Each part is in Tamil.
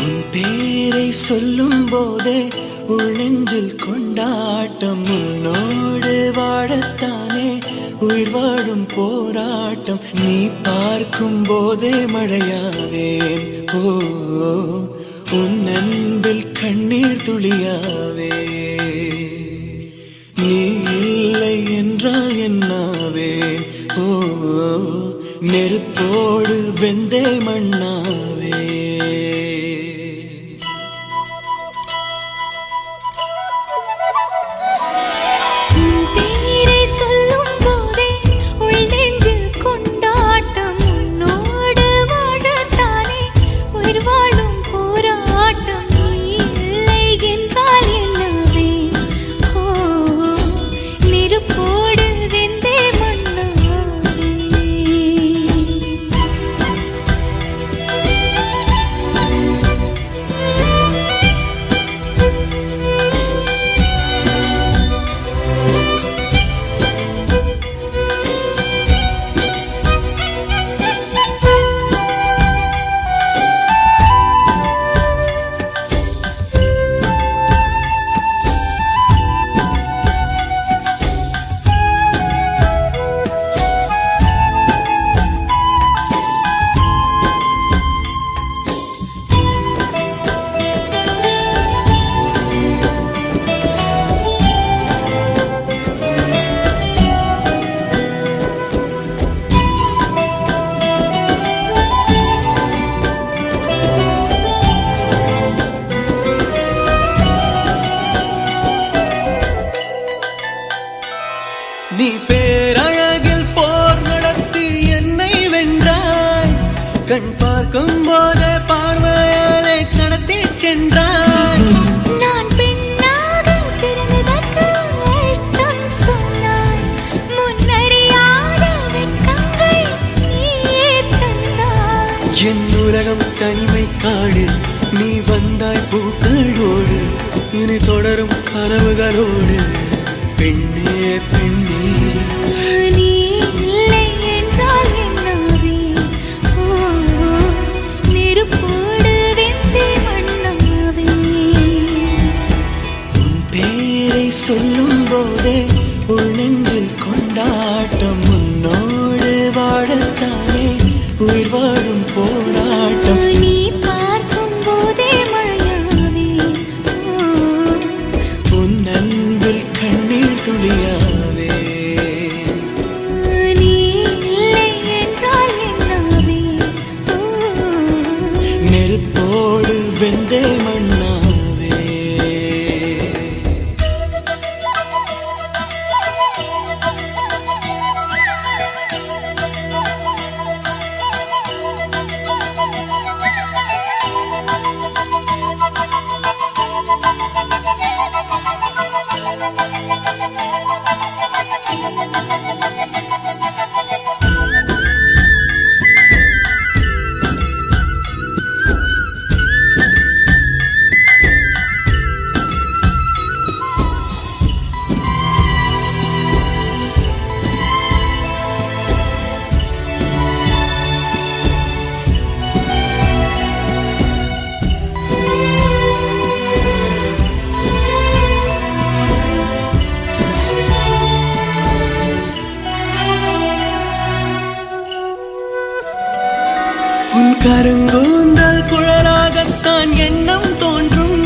உன் பேரை சொல்லும் போதே உள்ளெஞ்சில் கொண்டாட்டம். உன்னோடு வாழத்தானே உயிர் வாழும் போராட்டம். நீ பார்க்கும் போதே மழையாவேன். ஓ உன் அன்பில் கண்ணீர் துளியாவே. நீ இல்லை என்றால் என்னாவேன். ஓ நெருப்போடு வெந்தே மண்ணாவே. நீ பேரழகில் போர் நடத்தி என்னை வென்றாய். கண் பார்க்கும் போதே பார்வையாலே கடத்தி சென்றாய். நான் பெண்ணாக பிறந்ததற்கு அர்த்தம் சொன்னாய். முன்னறியாத வெட்கங்கள் நீயே தந்தாய். என் உலகம் தனிமை காடு. நீ வந்தாய் பூக்களோடு. இனி தொடரும் கனவுகளோடு. பெண்ணே பெண்ணே நீ இல்லை என்றால் என்னாவே. நெருப்போடு வெந்தே மண்ணாவே. உன் பேரை சொல்லும் போதே உள் நெஞ்சில் கொண்டாட்டம். உன்னோடு வாழத்தானே உயிர் வாழும் போராட்டம். நீ பார்க்கும் போதே மழையாவே. உன் அன்பில் கண்ணீர் துளியாவே. நீ இல்லை என்றால் என்னாவே. நெருப்போடு வெந்தே மண்ணாவே. உன் கருங்கூந்தல் குழலாகத்தான் எண்ணம் தோன்றும்.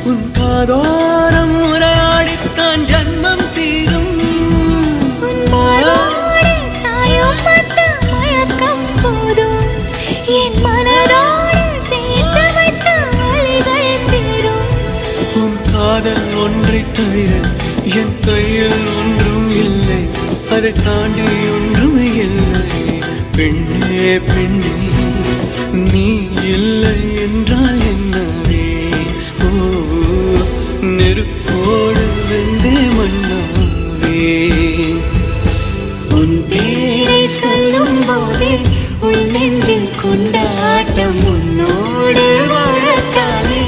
உன் காதோரம் உரையாடித்தான் ஜன்மம் தீரும். உன் மாறோடு சாயம் பார்த்த மயக்கம் போதும். என் மனதோடு சேர்த்து வைத்த அலைகள் தீரும். உன் காதல் ஒன்றை தவிர என் கையில் ஒன்றும் இல்லை. அதை தாண்டி ஒன்றும் இல்லை. பெண்ணே பெண்ணே நீ இல்லை என்றால் என்னவே. ஓ நெருப்போடு வெந்தே மண்ணாவே. உன் பேரை சொல்லும் போதே உள் நெஞ்சில் கொண்டாட்டம். உன்னோடு வாழத்தானே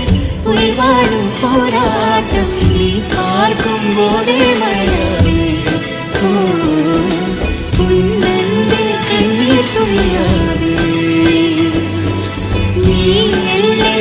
உயிர் வாழும் போராட்டம். நீ பார்க்கும் போதே மழையாவே. உன் அன்பில் கண்ணீர் துளியாவே. நீ இல்லை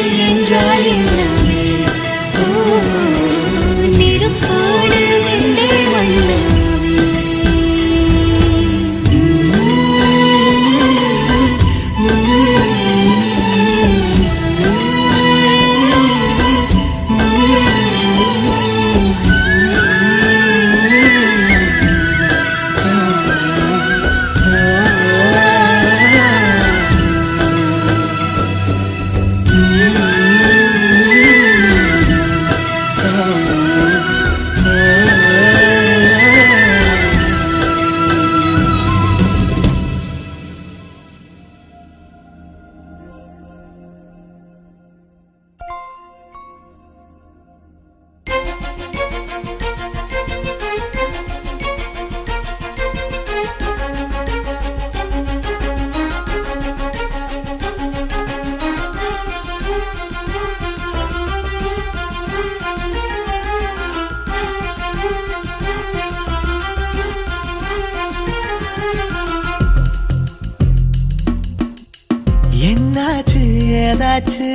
என்னாச்சு ஏதாச்சு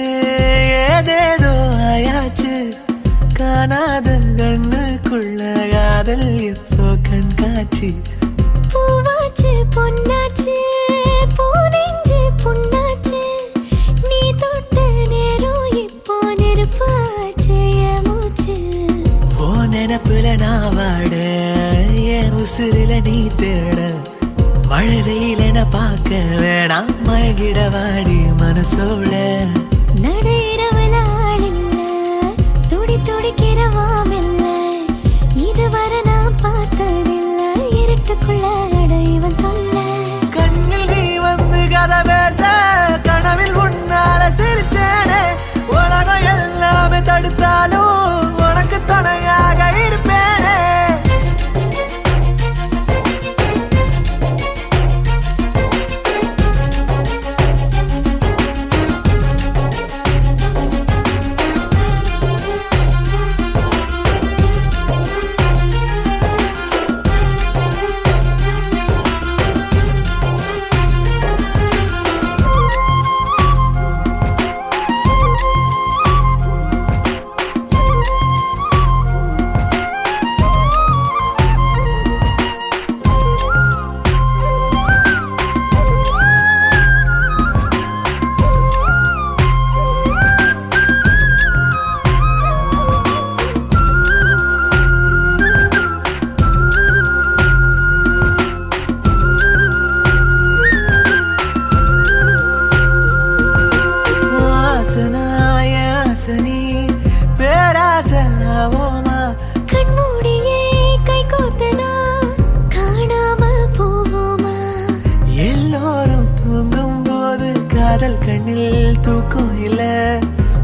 ஏதேதோ ஆயாச்சு காணாத கண்ணுக்குள்ள காதல் இப்போ கண்காட்சி பூவாச்சு பொன்னாச்சு பூனெஞ்சு புண்ணாச்சு நீ தொட்ட நேரம் இப்போ நெருப்பாச்சு என் மூச்சு ஓ நினப்புல நான் வாட என் உசுரில நீ தேட மழை வெயிலென பார்க்க வேணாம் மயங்கிட வாடி மனசோட நடையிறவல ஆளில்ல துடி துடிக்கிறவாமில்ல இதுவரை நான் பார்த்ததில்ல இருட்டுக்குள்ள அடைவன் தொல்ல கண்ணில் நீ வந்து கதை பேச கனவில் உன்னால சிரிச்சேனே உலகம் எல்லாமே தடுத்தாலும் உனக்கு துணையாக இருப்பேனே கண்மூடியே கை கோர்த்தனா காணாம போவோமா எல்லோரும் தூங்கும் போது காதல் கண்ணில் தூக்கம் இல்ல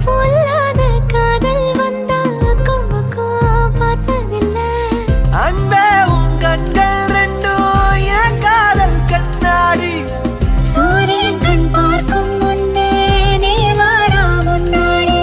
பொல்லாத காதல் வந்தா அக்கம் பக்கம் பார்ப்பதில்ல அன்பே உன் கண்கள் ரெண்டும் என் காதல் கண்ணாடி சூரியன் கண் பார்க்கும் முன்னே நீ வாடா முன்னாடி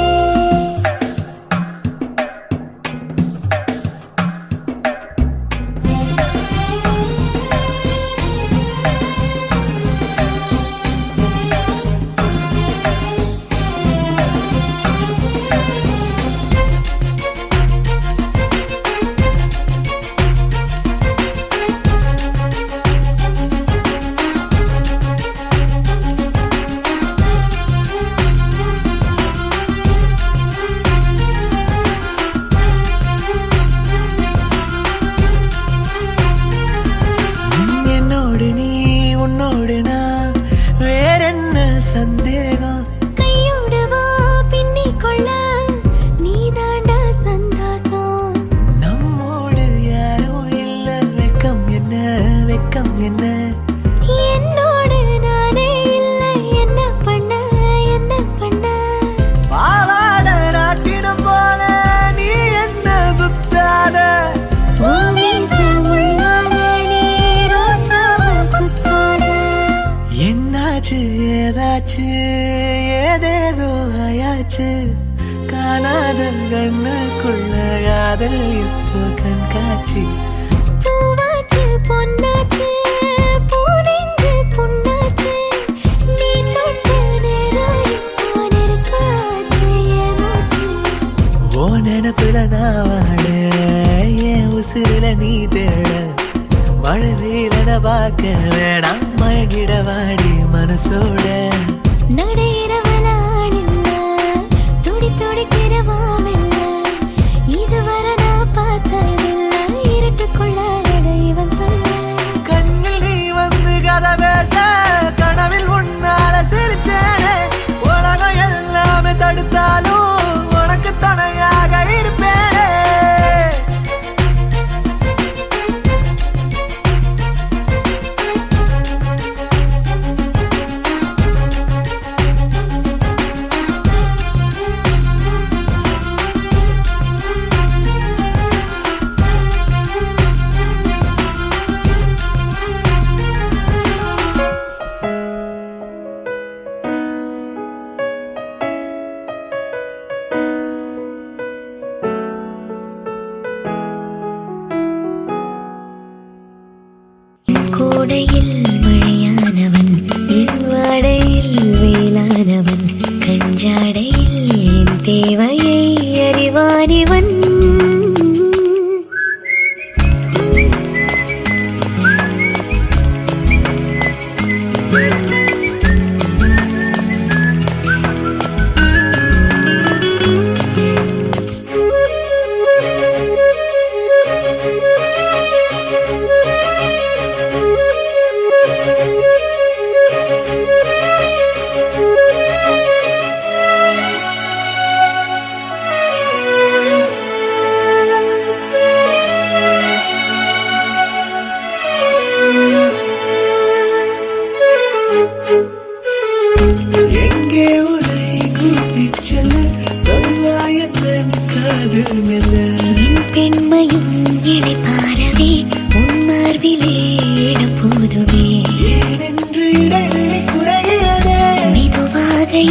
என்னோடு நீ உன்னோடு நான் வேறென்ன சந்தேகம் கையோடு வா பின்னிக் கொள்ள நீ தாண்டா சந்தோஷம் நம்மோடு யாரும் இல்ல வெக்கம் என்ன வெக்கம் என்ன என்னோடு நானே இல்லை என்ன பண்ண என்ன பண்ண பாவாட நாட்டினம் போல நீ என்ன சுத்தாத ஓமேச உள்ளாத நீ ரோசாவ குத்தாத என்னாச்சு ஏதாச்சு ஏதேதோ ஆயாச்சு காணாத கண்ணுக்குள்ள காதல் இப்போ கண்காட்சி பூவாச்சு பொன்னாச்சு பூனெஞ்சு புண்ணாச்சு நீ தொட்ட நேரம் இப்போ நெருப்பாச்சு என் மூச்சு ஓ நினப்புல நான் வாட என் உசுரில நீ தேட மழை வெயிலென பார்க்க வேணாம் மயங்கிட வாடி மனசோட நடையிறவல ஆளில்ல துடி துடிக்கிறவாமில்ல இதுவரை நான் பார்த்ததில்ல இருட்டுக்குள்ள அடைவன் தொல்ல கண்ணில் நீ வந்து கதை பேச கனவில் உன்னால சிரிச்சேனே உலகம் எல்லாமே தடுத்தாலும் உனக்கு துணையாக இருப்பேனே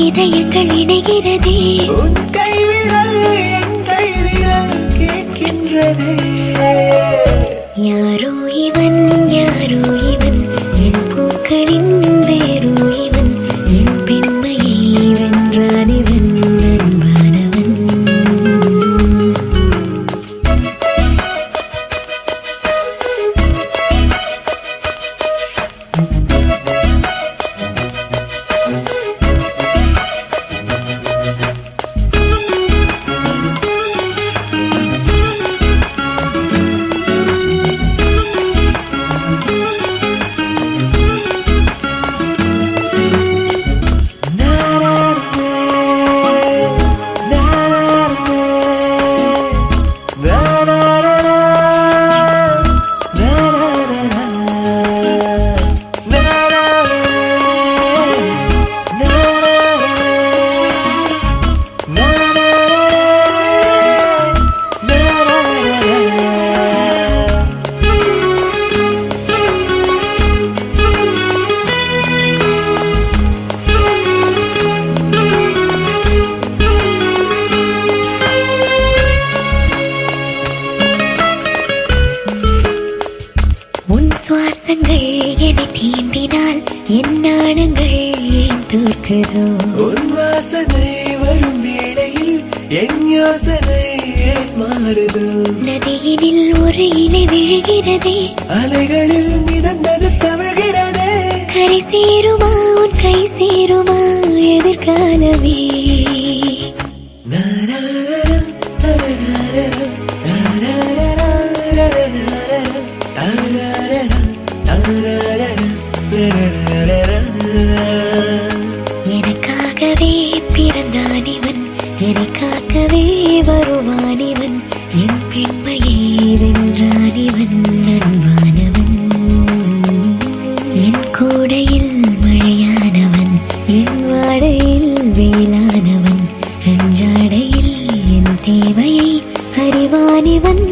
இதயங்கள் இணைகிறதே. உன் கைவிரல் என் கைவிரல் கேட்கின்றதே. யாரோ இவன் யாரோ இவன், என் பூக்களின் வேரோ இவன், என் பெண்மையை வென்றான் இவன் அன்பானவன். உன் சுவாசங்கள் என்னை தீண்டினால் என் நாணங்கள் ஏன் தோற்குதோ. உன் வாசனை வரும் வேளையில் என் யோசனை ஏன் மாறுதோ. நதியினில் ஒரு இலை விழுகிறதே, அலைகளில் மிதந்தது தவழ்கிறதே. கரை சேருமா உன் கை சேருமா எதிர்காலமே. நாராரரா, நாராரரா, நாராரரா, நாராரரா, நாராரரா, நாராரரா, நாராரரா. எனக்காகவே பிறந்தான் இவன், எனக்காகவே வருவான் இவன், என் பெண்மையை வென்றான் இவன் அன்பானவன். என் கூடையில் மழையானவன், என் வாடையில் வேளானவன், அன்றாடையில் என் தேவையை அறிவான் இவன்.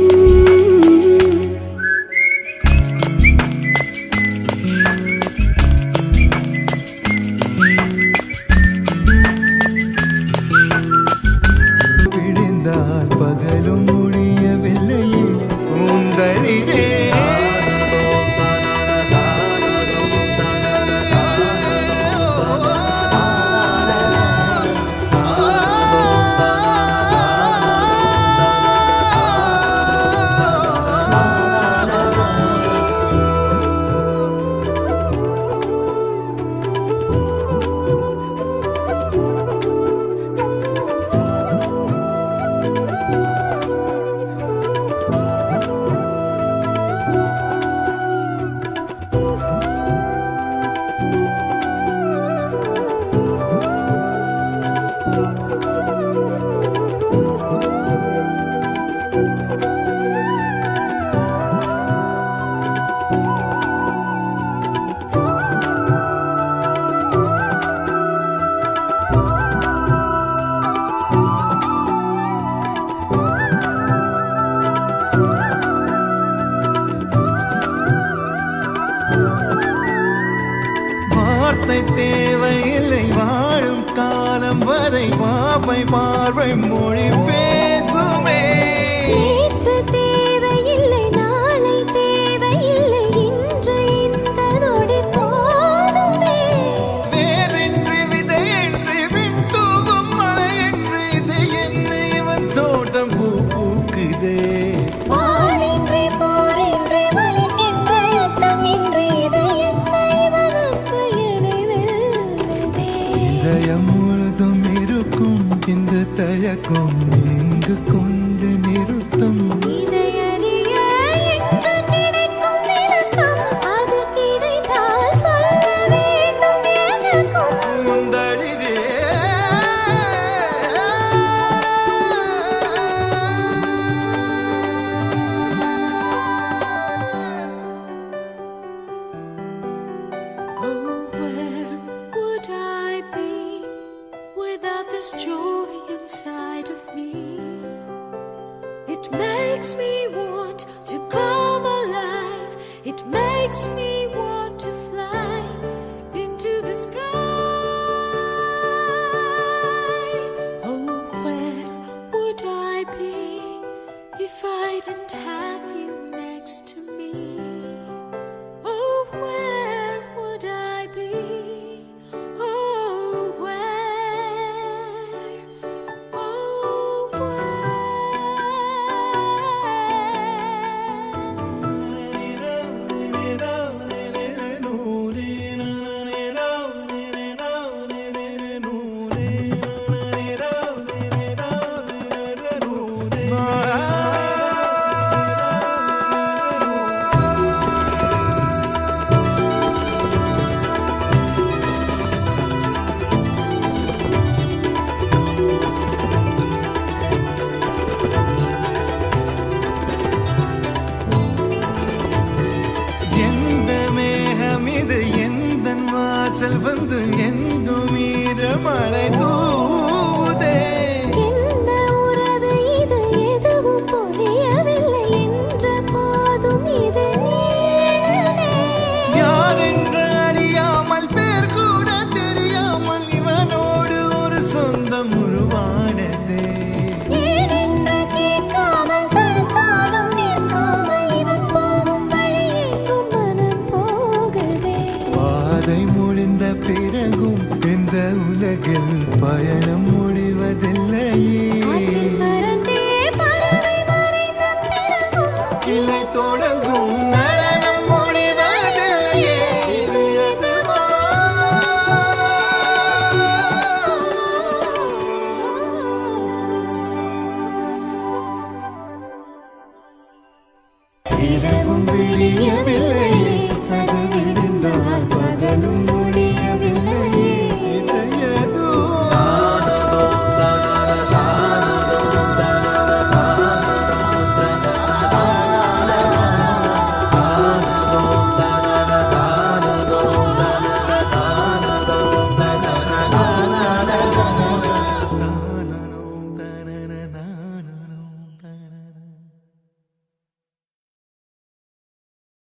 விடிந்தால் பகலும் முடியவில்லையே கூந்தலிலே. வார்த்தை தேவையில்லை வாழும் காலம் வரை பாவை பார்வை மொழி பேசுமே. நேற்று தேவையில்லை நாளை தேவையில்லை இன்று இந்த நொடி போதுமே. வேறின்றி விதையின்றி விண் தூவும் மழையின்றி இது என்ன இவன் தோட்டம் பூ பூக்குதே. வாழின்றி போரின்றி வலிக்கின்ற யுத்தமின்றி இது என்ன இவன் அன்பு என்னை வெல்லுதே. இதயம் முழுதும் இருக்கும் இந்த தயக்கம் எங்கு கொண்டு நிறுத்தம். இதையறிய என்று நினைக்கும் விளக்கம், அது கிடைத்தால் சொல்ல வேண்டும் எனக்கும். முந்தளிரே Oh, where would I be without this joy inside of me? It makes me want to come alive. It makes me want to fly into the sky. வாசல் வந்து எங்கும் ஈரமழை தூவுதே. என்ன உறவு இது எதுவும் புரியவில்லை என்ற போதும் இது நீளுதே. யார் என்று அறியாமல் பேர் கூட தெரியாமல் இவனோடு ஒரு சொந்தம் உருவானதே. ஏனென்று கேட்காமல் தடுத்தாலும் நிற்காமல் இவன் போகும் வழியேக்கும் மனம் போகுதே. பாதை முடிந்த பிறகும் இந்த உலகில் பயணம்